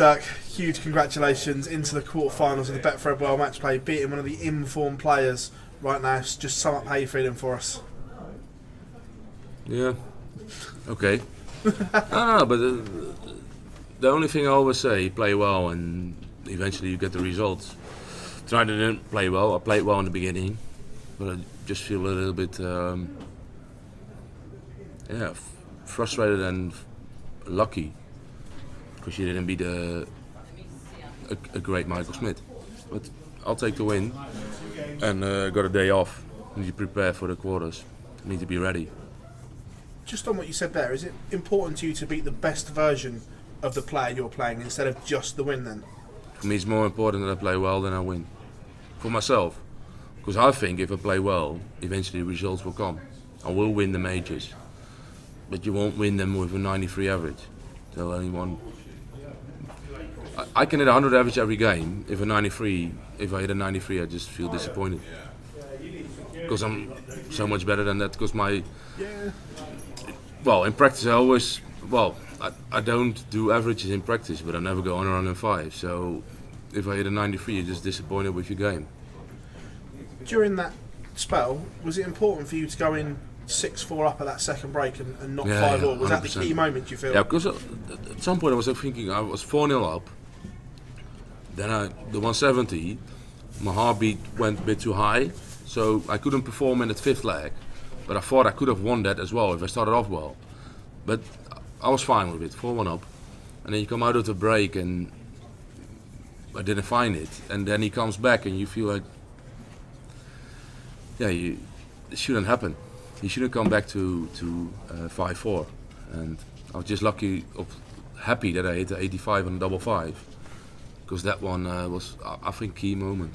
Dirk, huge congratulations into the quarterfinals of the Betfred World Matchplay, beating one of the informed players right now. Just sum up how you're feeling for us. Yeah, okay. No, but the only thing I always say, play well and eventually you get the results. Tonight I didn't play well. I played well in the beginning, but I just feel a little bit frustrated and lucky because you didn't beat a great Michael Smith. But I'll take the win and got a day off. Need to prepare for the quarters. Need to be ready. Just on what you said there, is it important to you to beat the best version of the player you're playing instead of just the win then? For me it's more important that I play well than I win. For myself. Because I think if I play well, eventually results will come. I will win the majors. But you won't win them with a 93 average. So anyone... I can hit 100 average every game. If I hit a 93 I just feel disappointed. Because I'm so much better than that. Because well, in practice I always... Well, I don't do averages in practice, but I never go under 105. So if I hit a 93, you're just disappointed with your game. During that spell, was it important for you to go in 6-4 up at that second break and not 5-all? Was that the key moment, you feel? Yeah, because at some point I was thinking I was 4-0 up. Then the 170, my heartbeat went a bit too high, so I couldn't perform in that fifth leg. But I thought I could have won that as well if I started off well. But I was fine with it, 4-1 up. And then you come out of the break and I didn't find it. And then he comes back and you feel like, it shouldn't happen. He shouldn't come back to 5-4. And I was just happy that I hit the 85 on double 5. Because that one was, I think, key moment.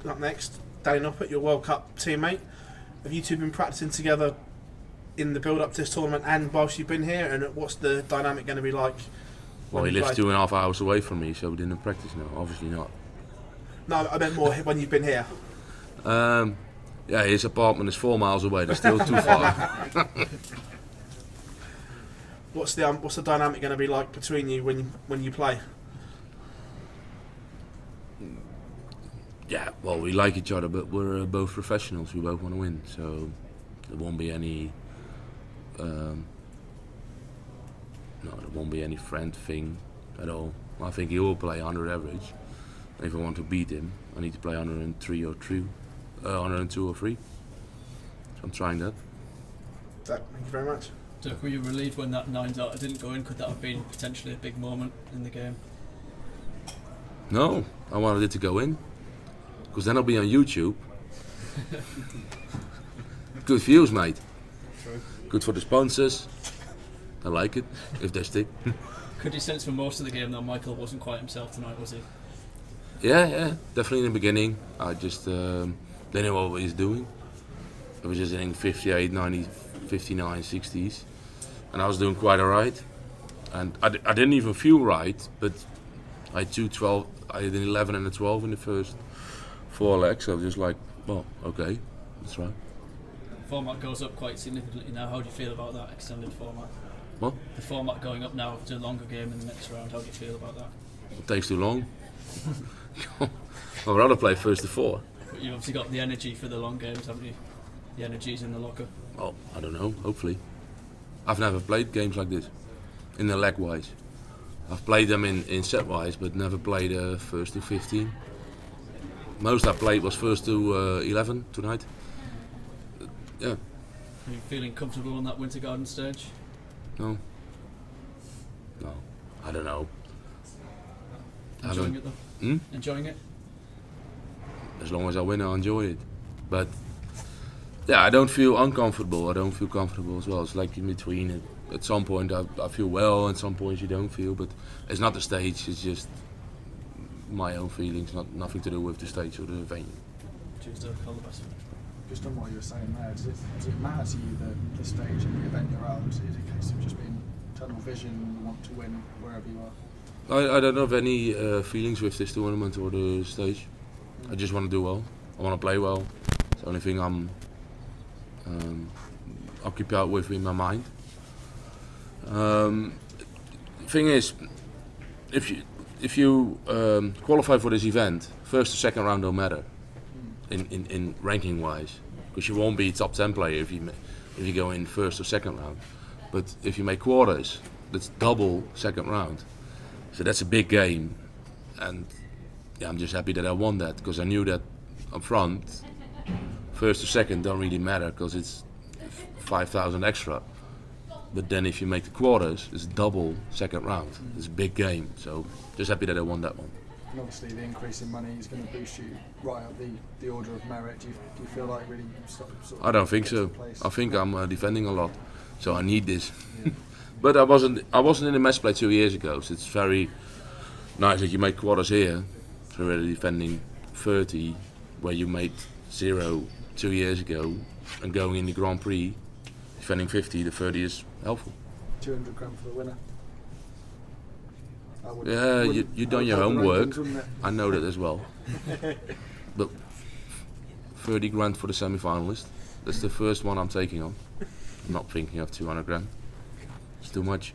Up next, Danny Noppert, your World Cup teammate. Have you two been practicing together in the build-up to this tournament and whilst you've been here? And what's the dynamic going to be like? Well, he lives 2.5 hours away from me, so we didn't practice now. Obviously not. No, I meant more when you've been here. His apartment is 4 miles away. That's still too far. What's the dynamic going to be like between you when you play? Yeah, well, we like each other, but we're both professionals. We both want to win, so there won't be any. There won't be any friend thing at all. I think he will play 100 average. And if I want to beat him, I need to play 103 or 102 or 3. So I'm trying that. Thank you very much. Dirk, were you relieved when that 9 dart didn't go in? Could that have been potentially a big moment in the game? No, I wanted it to go in. Because then I'll be on YouTube. Good views, mate. True. Good for the sponsors. I like it, if they stick. Could you sense for most of the game that Michael wasn't quite himself tonight, was he? Yeah, definitely in the beginning. I just didn't know what he was doing. I was just hitting 58, 90, 59, 60s. And I was doing quite alright. And I didn't even feel right, but I had 2-12, I had an 11 and a 12 in the first 4 legs. So I was just like, well, okay, that's right. The format goes up quite significantly now. How do you feel about that extended format? What? The format going up now to a longer game in the next round. How do you feel about that? It takes too long. I'd rather play first to 4. But you've obviously got the energy for the long games, haven't you? The energy's in the locker. Well, I don't know, hopefully. I've never played games like this, in the leg wise. I've played them in set wise, but never played first to 15. Most I played was first to 11 tonight. Yeah. Are you feeling comfortable on that Winter Garden stage? No, I don't know. Enjoying it though? Enjoying it? As long as I win, I enjoy it. But yeah, I don't feel uncomfortable. I don't feel comfortable as well. It's like in between. At some point I feel well, and some points you don't feel. But it's not the stage. It's just my own feelings. Nothing to do with the stage or the venue. Cheers, Dirk. All the best. Just on what you were saying there, does it matter to you the stage and the event you're at? Is it a case of just being tunnel vision, you want to win wherever you are? I don't have any feelings with this tournament or the stage. I just want to do well. I want to play well. It's the only thing I'm occupied with in my mind. Thing is, if you qualify for this event, first or second round don't matter in ranking wise, because you won't be a top 10 player if you go in first or second round. But if you make quarters, that's double second round. So that's a big game, and yeah, I'm just happy that I won that, because I knew that up front, first or second don't really matter because it's 5,000 extra. But then if you make the quarters, it's double second round. It's a big game, so just happy that I won that one. And obviously the increase in money is going to boost you right up the order of merit. Do you feel like really sort of I don't think gets so. to place? I think I'm defending a lot, so I need this. Yeah. But I wasn't in the match play 2 years ago, so it's very nice that you make quarters here. So already defending 30, where you made 0 2 years ago, and going in the Grand Prix, defending 50, the 30 is helpful. 200 grand for the winner. Yeah, you done your homework. Rankings, wouldn't it? I know that as well. But 30 grand for the semi-finalist. That's the first one I'm taking on. I'm not thinking of 200 grand. It's too much.